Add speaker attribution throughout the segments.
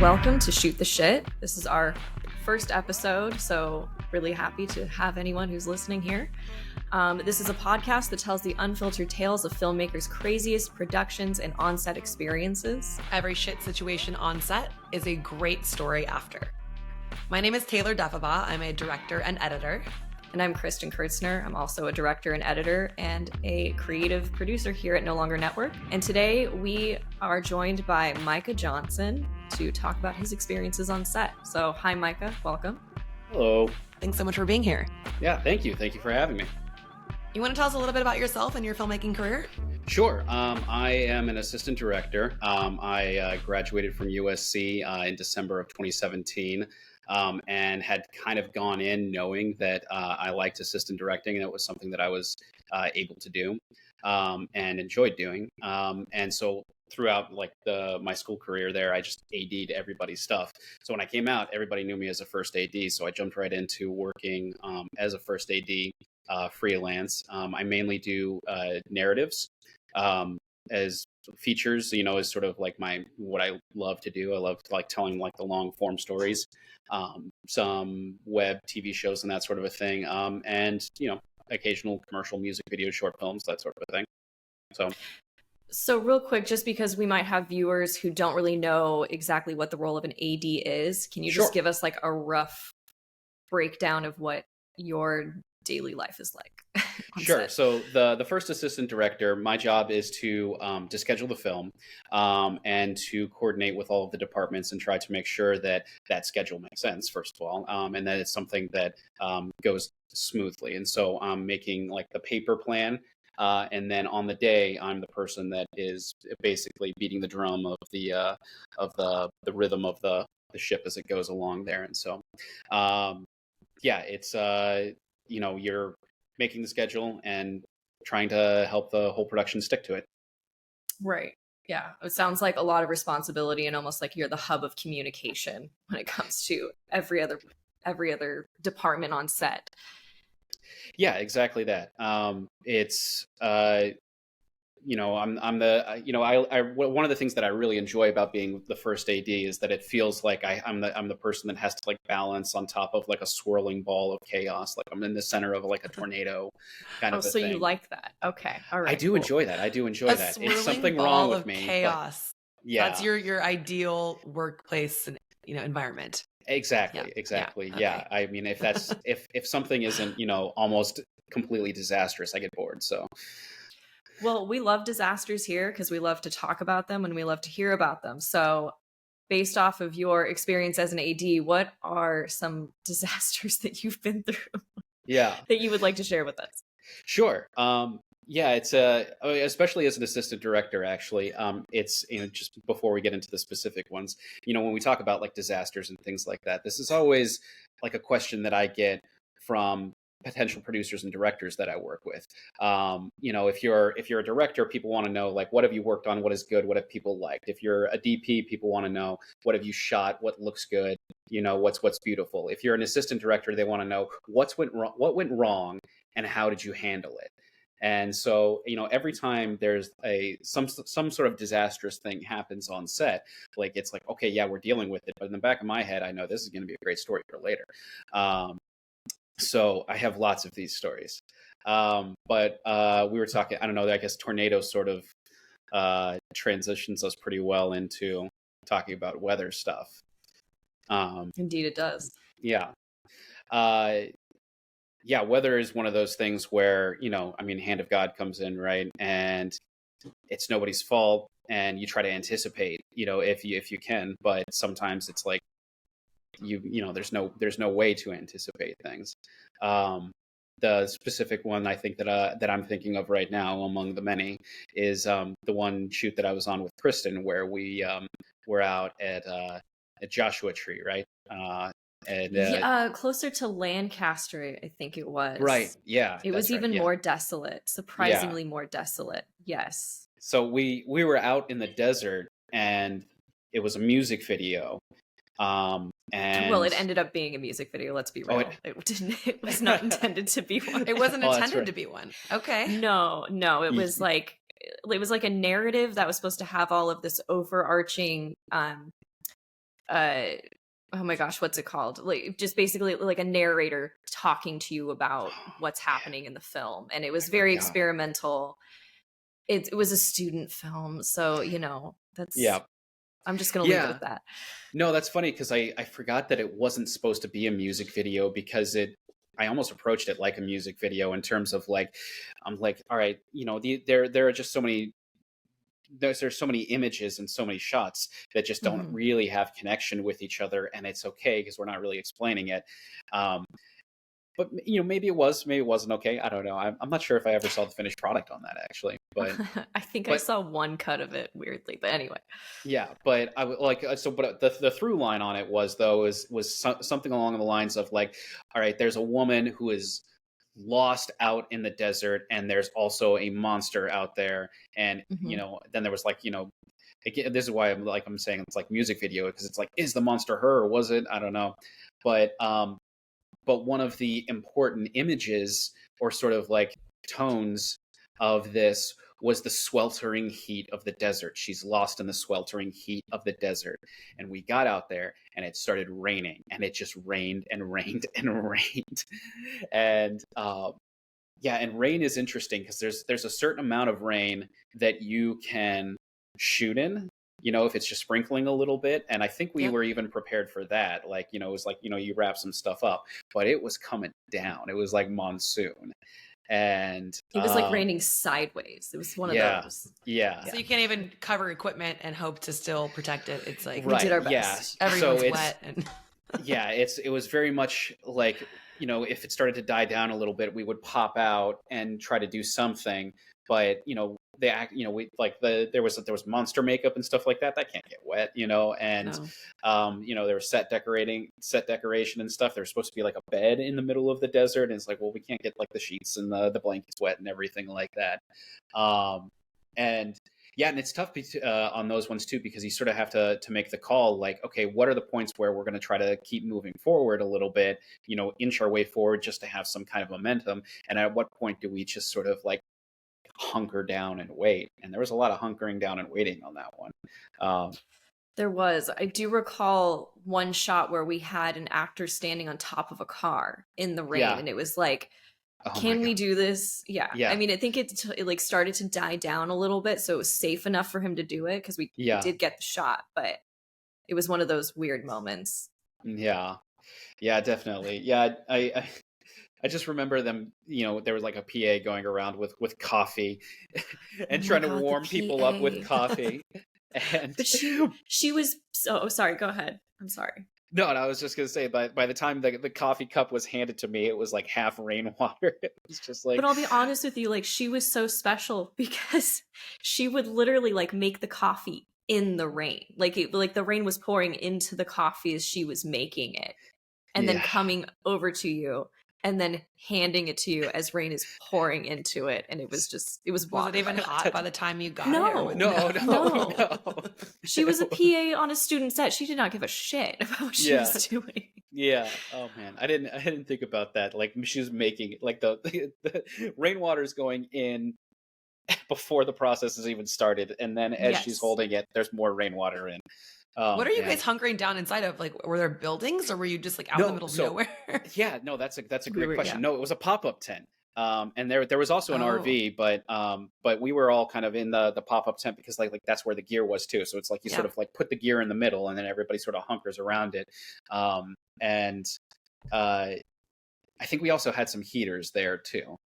Speaker 1: Welcome to Shoot the Shit. This is our first episode, so really happy to have anyone who's listening here. This is a podcast that tells the unfiltered tales of filmmakers' craziest productions and on-set experiences.
Speaker 2: Every shit situation on set is a great story after. My name is Taylor Defaba. I'm a director and editor.
Speaker 1: And I'm Kristen Kurtzner. I'm also a director and editor and a creative producer here at No Longer Network. And today we are joined by Micah Johnson to talk about his experiences on set. So hi, Micah. Welcome.
Speaker 3: Hello.
Speaker 2: Thanks so much for being here.
Speaker 3: Yeah, thank you. Thank you for having me.
Speaker 2: You want to tell us a little bit about yourself and your filmmaking career?
Speaker 3: Sure. I am an assistant director. I graduated from USC in December of 2017. And had kind of gone in knowing that I liked assistant directing, and it was something that I was able to do and enjoyed doing. And so throughout my school career there, I just AD'd everybody's stuff. So when I came out, everybody knew me as a first AD. So I jumped right into working as a first AD freelance. I mainly do narratives. As features, is sort of like what I love to do. I love telling the long form stories, some web TV shows and that sort of a thing, and occasional commercial music videos, short films, that sort of a thing.
Speaker 1: So real quick, just because we might have viewers who don't really know exactly what the role of an AD is, can you just give us a rough breakdown of what your daily life is like?
Speaker 3: Sure.
Speaker 1: Set?
Speaker 3: So the first assistant director, my job is to schedule the film and to coordinate with all of the departments and try to make sure that that schedule makes sense, first of all, and that it's something that goes smoothly. And so I'm making the paper plan. And then on the day, I'm the person that is basically beating the drum of the rhythm of the ship as it goes along there. And so, it's you're making the schedule and trying to help the whole production stick to it.
Speaker 1: Right. Yeah. It sounds like a lot of responsibility and almost like you're the hub of communication when it comes to every other department on set.
Speaker 3: Yeah, exactly that. It's I'm the one of the things that I really enjoy about being the first AD is that it feels like I'm the person that has to balance on top of a swirling ball of chaos. I'm in the center of a tornado kind of a
Speaker 1: so
Speaker 3: thing.
Speaker 1: You like that? Okay, all right.
Speaker 3: I do enjoy that.
Speaker 2: It's
Speaker 3: something wrong with me.
Speaker 2: Chaos.
Speaker 3: Yeah,
Speaker 2: that's your ideal workplace and environment.
Speaker 3: Exactly. Yeah. I mean, if something isn't almost completely disastrous, I get bored. So.
Speaker 1: Well, we love disasters here because we love to talk about them and we love to hear about them. So based off of your experience as an AD, what are some disasters that you've been through?
Speaker 3: Yeah.
Speaker 1: that you would like to share with us?
Speaker 3: Sure. It's especially as an assistant director, actually, it's, just before we get into the specific ones, when we talk about disasters and things like that, this is always a question that I get from potential producers and directors that I work with. If you're a director, people want to know what have you worked on, what is good, what have people liked. If you're a DP, people want to know what have you shot, what looks good, what's beautiful. If you're an assistant director, they want to know what went wrong and how did you handle it. And so, every time there's some sort of disastrous thing happens on set, it's okay, yeah, we're dealing with it, but in the back of my head, I know this is going to be a great story for later. So I have lots of these stories. But we were talking, I don't know, I guess tornado sort of transitions us pretty well into talking about weather stuff.
Speaker 1: Indeed, it does.
Speaker 3: Yeah. Weather is one of those things where, hand of God comes in, right? And it's nobody's fault. And you try to anticipate, if you can, but sometimes it's there's no way to anticipate things. The specific one I think that I'm thinking of right now among the many is the one shoot that I was on with Kristen, where we were out at Joshua Tree, right?
Speaker 1: Closer to Lancaster, I think it was.
Speaker 3: Right. Yeah.
Speaker 1: It was even more desolate, surprisingly more desolate. Yes.
Speaker 3: So we were out in the desert, and it was a music video.
Speaker 1: It ended up being a music video. Let's be real. It was not intended to be one.
Speaker 2: It wasn't intended to be one. Okay.
Speaker 1: No. It was a narrative that was supposed to have all of this overarching oh my gosh, what's it called? Like just basically like a narrator talking to you about what's happening in the film. And it was very
Speaker 3: forgot.
Speaker 1: experimental. It was a student film, so
Speaker 3: Yeah.
Speaker 1: I'm just gonna leave it
Speaker 3: Yeah.
Speaker 1: at that.
Speaker 3: No, that's funny because I forgot that it wasn't supposed to be a music video because I almost approached it like a music video in terms of like I'm like, all right, there are just so many there's so many images and so many shots that just don't
Speaker 1: Mhm.
Speaker 3: really have connection with each other, and it's okay because we're not really explaining it. Um, but maybe it was, maybe it wasn't okay. I don't know. I'm not sure if I ever saw the finished product on that actually,
Speaker 1: I think I
Speaker 3: but
Speaker 1: saw one cut of it weirdly, but anyway.
Speaker 3: yeah, but I would like so. But the through line on it was though something along the lines of like, all right, there's a woman who is lost out in the desert, and there's also a monster out there, and
Speaker 1: Mhm.
Speaker 3: then there was like again, this is why I'm saying it's like music video because it's like, is the monster her or was it? I don't know, but one of the important images or sort of like tones of this was the sweltering heat of the desert. She's lost in the sweltering heat of the desert. And we got out there and it started raining, and it just rained and rained and rained. And yeah, and rain is interesting because there's a certain amount of rain that you can shoot in, if it's just sprinkling a little bit. And I think we
Speaker 2: Yep.
Speaker 3: were even prepared for that. Like, it was like, you wrap some stuff up, but it was coming down. It was like monsoon. And
Speaker 1: It was like raining sideways. It was one of
Speaker 3: yeah,
Speaker 1: those.
Speaker 3: yeah.
Speaker 2: So you can't even cover equipment and hope to still protect it. It's like
Speaker 1: We did our
Speaker 3: Yeah.
Speaker 1: best.
Speaker 2: everyone's
Speaker 3: So
Speaker 2: wet and
Speaker 3: yeah, it was very much like, if it started to die down a little bit, we would pop out and try to do something. But they act, we like there was monster makeup and stuff like that can't get wet, and
Speaker 1: No.
Speaker 3: there was set decoration and stuff. There's supposed to be like a bed in the middle of the desert, and it's like, well, we can't get like the sheets and the blankets wet and everything like that. And yeah, and it's tough on those ones too, because you sort of have to make the call, like, okay, what are the points where we're going to try to keep moving forward a little bit, inch our way forward just to have some kind of momentum, and at what point do we just sort of like hunker down and wait? And there was a lot of hunkering down and waiting on that one.
Speaker 1: There was. I do recall one shot where we had an actor standing on top of a car in the rain,
Speaker 3: Yeah.
Speaker 1: and it was like,
Speaker 3: Oh my
Speaker 1: can we
Speaker 3: God.
Speaker 1: do this? Yeah.
Speaker 3: Yeah.
Speaker 1: I mean, I think it like started to die down a little bit, so it was safe enough for him to do it because we
Speaker 3: Yeah.
Speaker 1: did get the shot, but it was one of those weird moments.
Speaker 3: Yeah. Yeah, definitely. Yeah, I just remember them, there was like a PA going around with coffee and
Speaker 1: Oh my
Speaker 3: trying to
Speaker 1: God, the
Speaker 3: warm people up with
Speaker 1: PA.
Speaker 3: coffee. And
Speaker 1: But she was so sorry. Go ahead. I'm sorry.
Speaker 3: no, and I was just gonna say, by the time the coffee cup was handed to me, it was like half rainwater. It was just like,
Speaker 1: But I'll be honest with you, like she was so special because she would literally like make the coffee in the rain. Like like the rain was pouring into the coffee as she was making it and then
Speaker 3: yeah,
Speaker 1: coming over to you and then handing it to you as rain is pouring into it, and it was
Speaker 2: was
Speaker 1: water.
Speaker 2: it even hot by the time you got it?
Speaker 1: No.
Speaker 2: Or
Speaker 3: no,
Speaker 1: No.
Speaker 3: no.
Speaker 1: She was a PA on a student set. She did not give a shit about what she
Speaker 3: Yeah.
Speaker 1: was doing.
Speaker 3: Yeah. Oh man, I didn't think about that. Like, she was making like the rainwater's going in before the process has even started, and then as she's
Speaker 1: Yes.
Speaker 3: holding it, there's more rainwater in.
Speaker 2: What are you
Speaker 3: Man.
Speaker 2: guys hunkering down inside of? Like, were there buildings or were you just like out in
Speaker 3: No,
Speaker 2: the middle of
Speaker 3: so-
Speaker 2: nowhere?
Speaker 3: Yeah, no, that's a
Speaker 1: We
Speaker 3: great
Speaker 1: were-
Speaker 3: question.
Speaker 1: yeah.
Speaker 3: No, it was a pop-up tent. And there was also an
Speaker 2: Oh.
Speaker 3: RV, but we were all kind of in the pop-up tent because like that's where the gear was too. So it's like you sort
Speaker 2: Yeah.
Speaker 3: of like put the gear in the middle, and then everybody sort of hunkers around it. And I think we also had some heaters there too.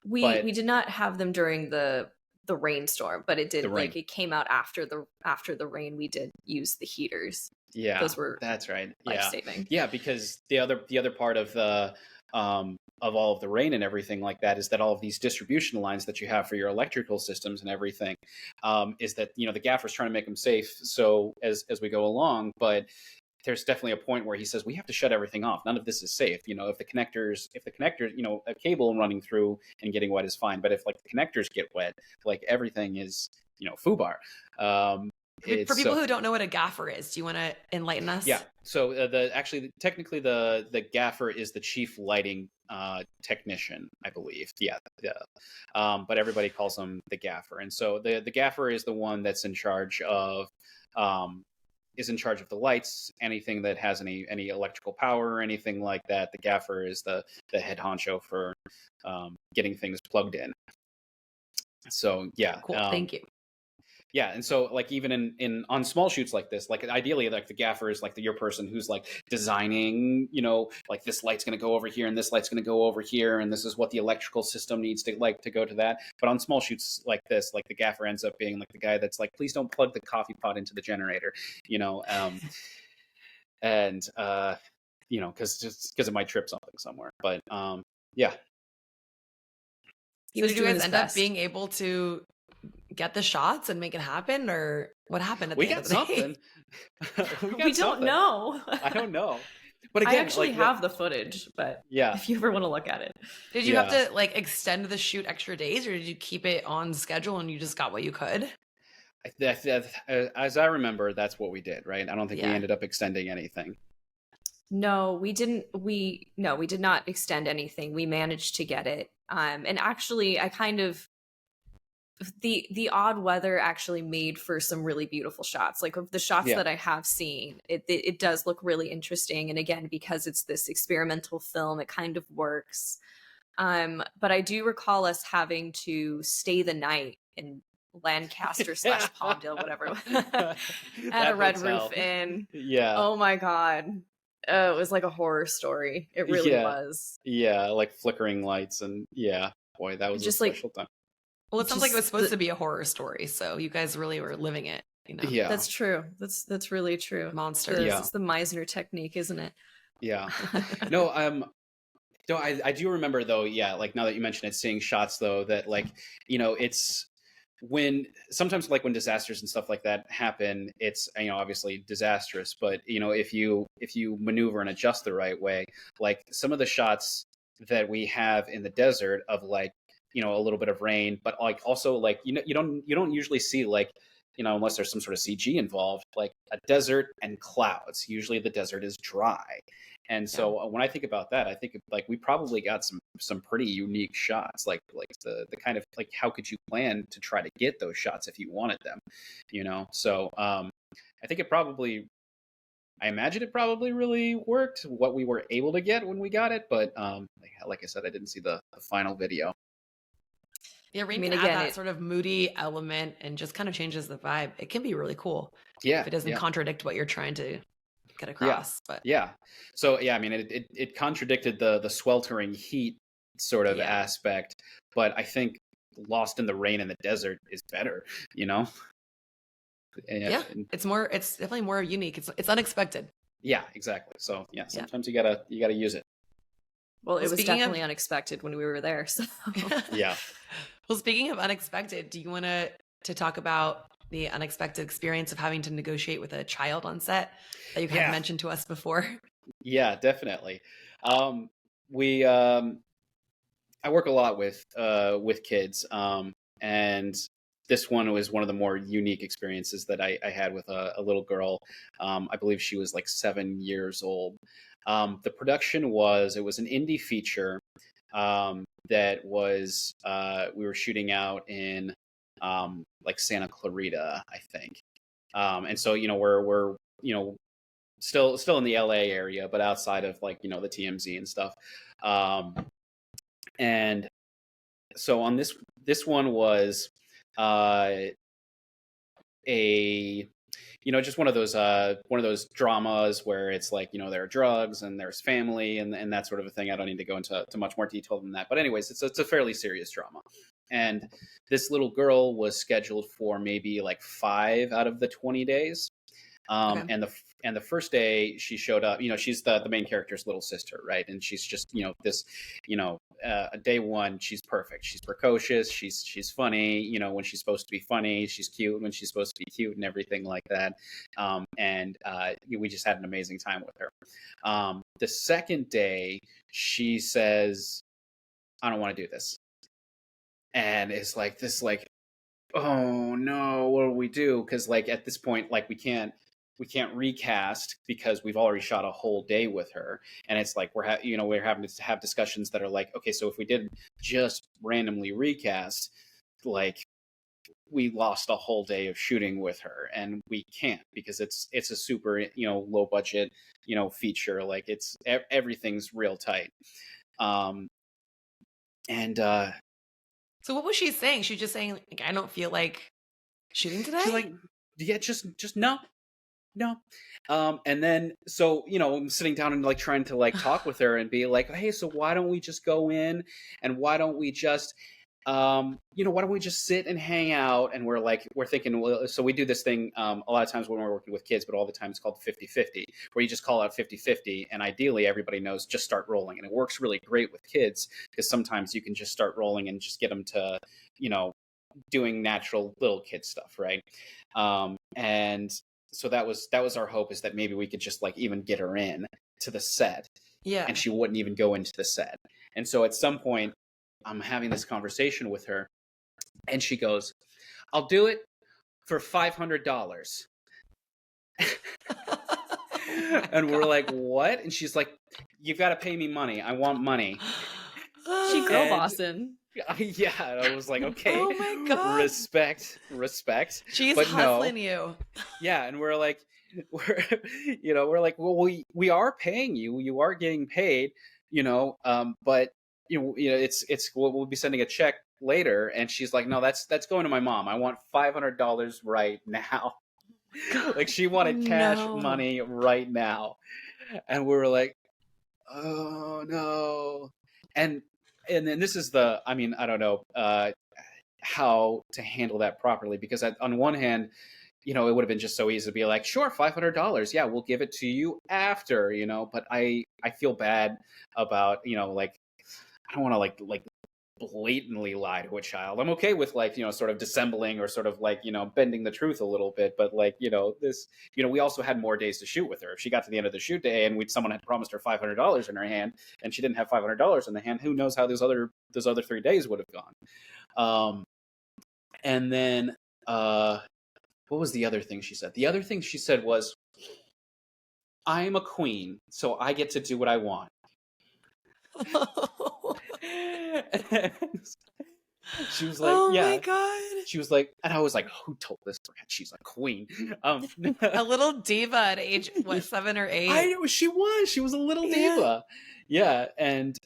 Speaker 3: But-
Speaker 1: We did not have them during the rainstorm, but it did
Speaker 3: The rain.
Speaker 1: like it came out after the rain. We did use the heaters.
Speaker 3: Yeah,
Speaker 1: Those were
Speaker 3: that's right. Yeah,
Speaker 1: life-saving.
Speaker 3: yeah, because the other part of the of all of the rain and everything like that is that all of these distribution lines that you have for your electrical systems and everything is that the gaffer's trying to make them safe so as we go along, but there's definitely a point where he says we have to shut everything off. None of this is safe. If the connectors, a cable running through and getting wet is fine, but if like the connectors get wet, like everything is FUBAR.
Speaker 2: For people who don't know what a gaffer is, do you want to enlighten us?
Speaker 3: Yeah. So technically the gaffer is the chief lighting technician, I believe. Yeah. But everybody calls him the gaffer, and so the gaffer is the one that's in charge of is in charge of the lights, anything that has any electrical power or anything like that. The gaffer is the head honcho for getting things plugged in. So yeah,
Speaker 2: Cool. Thank you.
Speaker 3: yeah, and so like even in on small shoots like this, like ideally like the gaffer is like your person who's like designing, like this light's going to go over here and this light's going to go over here and this is what the electrical system needs to go to that. But on small shoots like this, like the gaffer ends up being like the guy that's like, please don't plug the coffee pot into the generator, and because it might trip something somewhere. But yeah.
Speaker 2: So did you guys end up being able to get the shots and make it happen, or what happened at the end of the day?
Speaker 1: We don't know.
Speaker 3: I don't know. But again,
Speaker 1: I actually have the footage, but yeah, if you ever want to look at it.
Speaker 2: Did you have to like extend the shoot extra days, or did you keep it on schedule and you just got what you could?
Speaker 3: As I remember, that's what we did, right? I don't think we ended up extending anything.
Speaker 1: No, we didn't. We did not extend anything. We managed to get it. And actually, I kind of the odd weather actually made for some really beautiful shots. Like the shots that I have seen, it does look really interesting. And again, because it's this experimental film, it kind of works. But I do recall us having to stay the night in Lancaster / Palmdale, whatever, at a Red Roof Inn.
Speaker 3: Yeah.
Speaker 1: Oh my God. It was like a horror story. It really was.
Speaker 3: Yeah, like flickering lights and boy, that was just a special time.
Speaker 2: Well, it sounds like it was supposed to be a horror story, so you guys really were living it.
Speaker 3: Yeah,
Speaker 1: that's true. That's really true.
Speaker 2: Monster.
Speaker 1: It's the Meisner technique, isn't it?
Speaker 3: Yeah. No, no, I do remember though. Yeah, like now that you mention it, seeing shots though that like it's when sometimes like when disasters and stuff like that happen, it's obviously disastrous. But if you maneuver and adjust the right way, like some of the shots that we have in the desert of like a little bit of rain, but like also like you don't usually see like unless there's some sort of CG involved, like a desert and clouds. Usually the desert is dry. And so when I think about that, I think like we probably got some pretty unique shots, like the kind of like how could you plan to try to get those shots if you wanted them, So I think I imagine it probably really worked what we were able to get when we got it, but like I said, I didn't see the final video.
Speaker 2: Yeah, rain can add that sort of moody element and just kind of changes the vibe. It can be really cool.
Speaker 3: Yeah,
Speaker 2: if it doesn't contradict what you're trying to get across. But
Speaker 3: so I mean it contradicted the sweltering heat sort of aspect, but I think lost in the rain in the desert is better,
Speaker 2: it's definitely more unique. It's unexpected.
Speaker 3: Yeah, exactly. So sometimes you gotta use it.
Speaker 1: Well, it was definitely unexpected when we were there. So
Speaker 3: yeah.
Speaker 2: Well, speaking of unexpected, do you want to talk about the unexpected experience of having to negotiate with a child on set that you kind of mentioned to us before?
Speaker 3: Yeah, definitely. I work a lot with kids, and this one was one of the more unique experiences that I had with a little girl. I believe she was like 7 years old. The production was an indie feature that was we were shooting out in like Santa Clarita, I think. And so we're still in the LA area, but outside of like the TMZ and stuff. And so on this one was just one of those dramas where it's like there are drugs and there's family and that sort of a thing. I don't need to go into much more detail than that, but anyways, it's a fairly serious drama. And this little girl was scheduled for maybe like 5 out of the 20 days. And the first day she showed up, she's the main character's little sister, right? And she's just, this, day one, she's perfect. She's precocious. She's funny, when she's supposed to be funny. She's cute when she's supposed to be cute and everything like that. And we just had an amazing time with her. The second day, she says, I don't want to do this. And it's like this, like, oh no, what do we do? Because like at this point, like we can't recast because we've already shot a whole day with her, and it's like we're having to have discussions that are like, okay, so if we did just randomly recast, like we lost a whole day of shooting with her, and we can't because it's a super, low budget, feature. Like everything's real tight. And
Speaker 2: So what was she saying? She was just saying, like, I don't feel like shooting today?
Speaker 3: she's like, yeah, just no. No. And then, so, I'm sitting down and like trying to like talk with her and be like, hey, so why don't we just go in, and why don't we just, why don't we just sit and hang out? And we're thinking, well, so we do this thing a lot of times when we're working with kids, but all the time it's called 50-50, where you just call out 50-50. And ideally everybody knows, just start rolling. And it works really great with kids because sometimes you can just start rolling and just get them to, doing natural little kid stuff. Right. And so that was our hope, is that maybe we could just like even get her in to the set,
Speaker 2: Yeah.
Speaker 3: and she wouldn't even go into the set. And so at some point I'm having this conversation with her, and she goes, I'll do it for $500. And we're like, what? And she's like, you've got to pay me money. I want money.
Speaker 1: She girl bossing.
Speaker 3: Yeah, I was like, okay,
Speaker 2: oh my God.
Speaker 3: respect.
Speaker 2: She's
Speaker 3: but
Speaker 2: hustling you.
Speaker 3: Yeah, and we're like, we're like, well, we are paying you. You are getting paid, but it's we'll be sending a check later. And she's like, no, that's going to my mom. I want $500 right now. Like she wanted cash money right now, and we were like, oh no. And then this is I don't know how to handle that properly, because on one hand, it would have been just so easy to be like, sure, $500, yeah, we'll give it to you after, but I feel bad about, like, I don't want to like blatantly lie to a child. I'm okay with like, sort of dissembling or sort of like, bending the truth a little bit, but like, this, we also had more days to shoot with her. If she got to the end of the shoot day and someone had promised her $500 in her hand and she didn't have $500 in the hand, who knows how those other 3 days would have gone. And then what was the other thing she said? The other thing she said was, I am a queen, so I get to do what I want. She was like,
Speaker 2: oh
Speaker 3: yeah.
Speaker 2: my God.
Speaker 3: She was like, and I was like, who told this brat she's a queen?
Speaker 2: A little diva at age, what, 7 or 8?
Speaker 3: She was a little diva. Yeah. And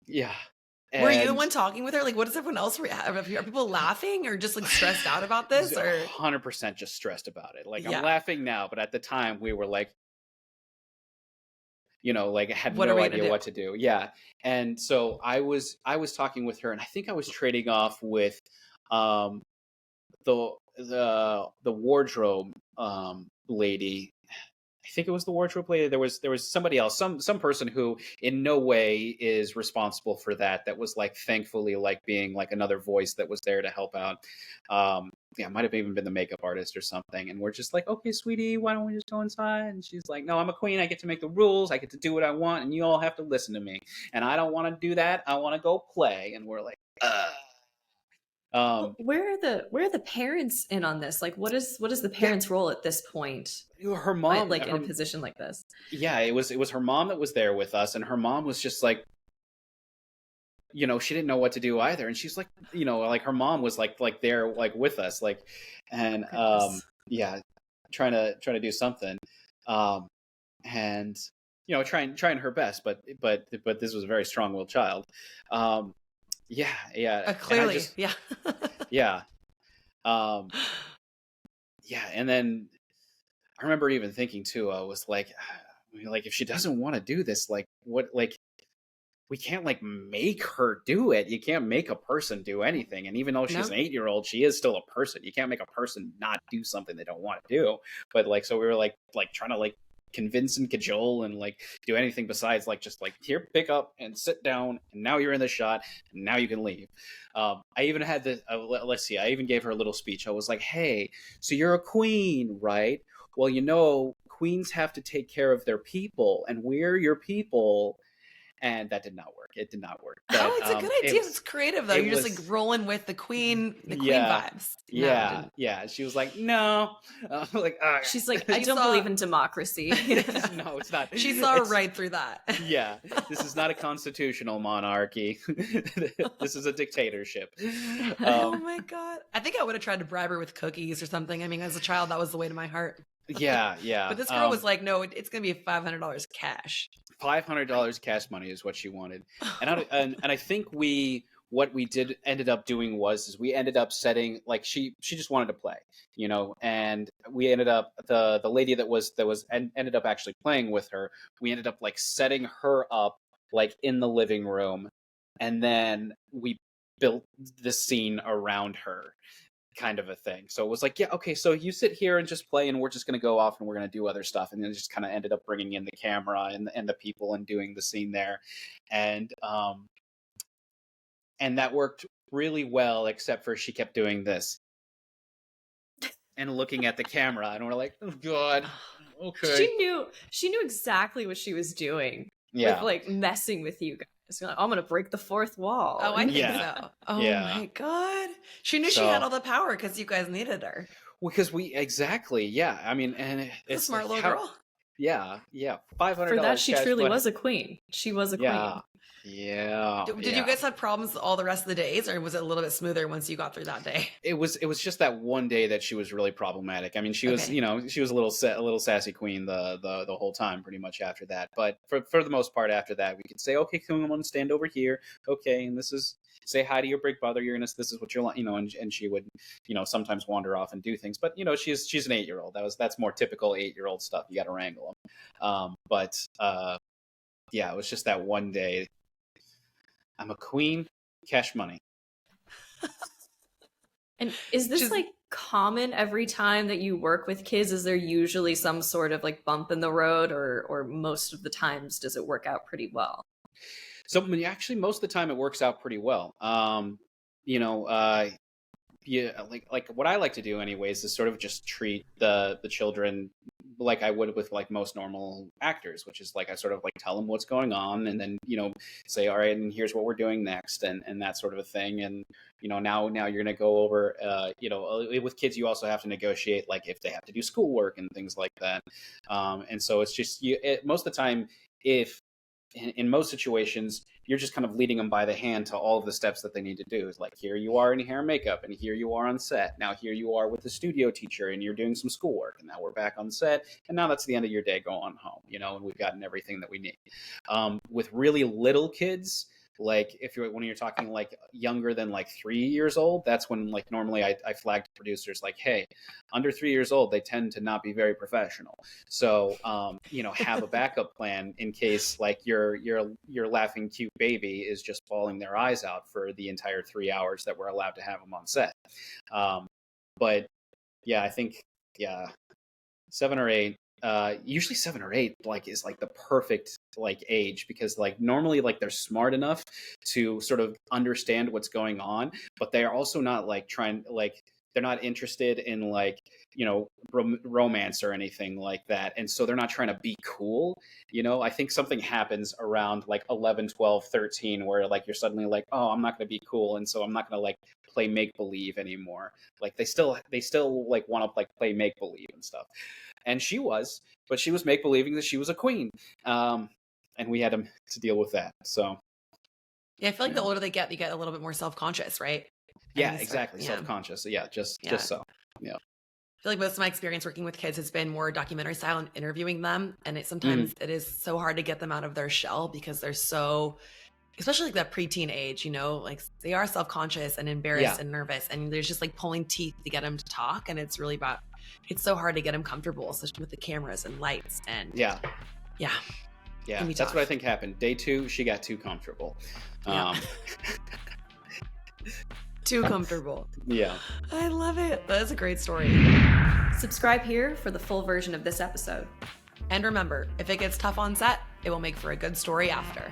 Speaker 3: yeah. And
Speaker 2: were you the one talking with her? Like, what does everyone else are people laughing or just like stressed out about this? Or
Speaker 3: 100% just stressed about it. Like,
Speaker 2: yeah.
Speaker 3: I'm laughing now, but at the time we were like, like I had
Speaker 2: what
Speaker 3: no idea what to do. Yeah. And so I was talking with her, and I think I was trading off with the wardrobe lady. I think it was the wardrobe lady. There was somebody else, some person who in no way is responsible for that was like, thankfully, like being like another voice that was there to help out. Yeah, might have even been the makeup artist or something. And we're just like, okay, sweetie, why don't we just go inside? And she's like, no, I'm a queen. I get to make the rules. I get to do what I want, and you all have to listen to me. And I don't want to do that. I want to go play. And we're like,
Speaker 1: where are the parents in on this? Like, what is the parents' role at this point?
Speaker 3: Her mom,
Speaker 1: like in a position like this.
Speaker 3: Yeah, it was her mom that was there with us, and her mom was just like, she didn't know what to do either, and she's like, like her mom was like there like with us, like, and yeah, trying to do something, and trying her best, but this was a very strong-willed child. Yeah.
Speaker 2: Clearly, yeah.
Speaker 3: Yeah. Yeah, and then I remember even thinking too, I was like, if she doesn't want to do this, like, what, like, we can't like make her do it. You can't make a person do anything. And even though she's an 8-year-old, she is still a person. You can't make a person not do something they don't want to do. But like, so we were like trying to like convince and cajole and like do anything besides like just like, here, pick up and sit down, and now you're in the shot, and now you can leave. I even had the let's see, I even gave her a little speech. I was like, hey, so you're a queen, right? Well, queens have to take care of their people, and we're your people. And that did not work. It did not work.
Speaker 2: Oh, it's a good idea. It's creative though. You're just like rolling with the queen vibes.
Speaker 3: Yeah. She was like, no. Like,
Speaker 1: she's like, I don't believe in democracy.
Speaker 3: No, it's not.
Speaker 2: She saw right through that.
Speaker 3: Yeah, this is not a constitutional monarchy. This is a dictatorship.
Speaker 2: Oh my God. I think I would have tried to bribe her with cookies or something. I mean, as a child, that was the way to my heart.
Speaker 3: Yeah.
Speaker 2: But this girl was like, no, it's going to be $500 cash.
Speaker 3: $500 cash money is what she wanted. And I think what we ended up doing was we ended up setting, like, she just wanted to play, and we ended up, the lady that ended up actually playing with her, we ended up like setting her up like in the living room, and then we built the scene around her, kind of a thing. So it was like, yeah, okay, so you sit here and just play, and we're just going to go off and we're going to do other stuff. And then just kind of ended up bringing in the camera and the people and doing the scene there. And that worked really well, except for she kept doing this and looking at the camera, and we're like, oh God, okay.
Speaker 1: She knew exactly what she was doing.
Speaker 3: Yeah.
Speaker 1: With like messing with you guys. Like, I'm gonna break the fourth wall.
Speaker 2: Oh, I think so. Oh my God. She knew she had all the power because you guys needed her.
Speaker 3: Because exactly. Yeah. I mean, and it's
Speaker 2: a smart little girl.
Speaker 3: Yeah. $500.
Speaker 1: For that, she truly was a queen. She was a queen.
Speaker 3: Yeah.
Speaker 2: Did you guys have problems all the rest of the days, or was it a little bit smoother once you got through that day?
Speaker 3: It was just that one day that she was really problematic. I mean, she was, she was a little sassy queen the whole time, pretty much after that. But for the most part, after that, we could say, okay, come on, stand over here. Okay, and say hi to your big brother. This is what you're like, and she would, sometimes wander off and do things. But she's an 8-year-old. That's more typical 8-year-old stuff. You got to wrangle them. Yeah, it was just that one day. I'm a queen, cash money.
Speaker 1: And is this like common every time that you work with kids? Is there usually some sort of like bump in the road, or most of the times does it work out pretty well?
Speaker 3: So actually, most of the time it works out pretty well. Like what I like to do anyways is sort of just treat the children like I would with like most normal actors, which is like I sort of like tell them what's going on, and then say, all right, and here's what we're doing next, and that sort of a thing. And now you're gonna go over with kids you also have to negotiate like if they have to do schoolwork and things like that. And so it's just most of the time, if in most situations, you're just kind of leading them by the hand to all of the steps that they need to do. It's like, here you are in hair and makeup, and here you are on set. Now here you are with the studio teacher, and you're doing some schoolwork, and now we're back on set, and now that's the end of your day. Go on home, and we've gotten everything that we need. With really little kids, like when you're talking like younger than like 3 years old, that's when like normally I flag to producers like, hey, under 3 years old, they tend to not be very professional. So, have a backup plan in case like your laughing cute baby is just bawling their eyes out for the entire 3 hours that we're allowed to have them on set. But yeah, I think 7 or 8. Usually 7 or 8 like is like the perfect like age, because like normally like they're smart enough to sort of understand what's going on, but they are also not like trying, like they're not interested in like romance or anything like that, and so they're not trying to be cool. I think something happens around like 11, 12, 13 where like you're suddenly like, oh, I'm not going to be cool, and so I'm not going to like play make believe anymore. Like they still like want to like play make believe and stuff. And she was make believing that she was a queen, and we had to deal with that. So
Speaker 2: yeah, I feel like the older they get a little bit more self-conscious, right?
Speaker 3: Yeah, exactly. Self-conscious. Yeah, just so. Yeah.
Speaker 2: I feel like most of my experience working with kids has been more documentary style and interviewing them, and sometimes it is so hard to get them out of their shell because they're so, especially like that preteen age, like they are self-conscious and embarrassed and nervous, and there's just like pulling teeth to get them to talk, and it's so hard to get them comfortable, especially with the cameras and lights and
Speaker 3: yeah. That's what I think happened. Day 2, she got too comfortable.
Speaker 2: Too comfortable.
Speaker 3: Yeah.
Speaker 2: I love it. That is a great story.
Speaker 1: Subscribe here for the full version of this episode.
Speaker 2: And remember, if it gets tough on set, it will make for a good story after.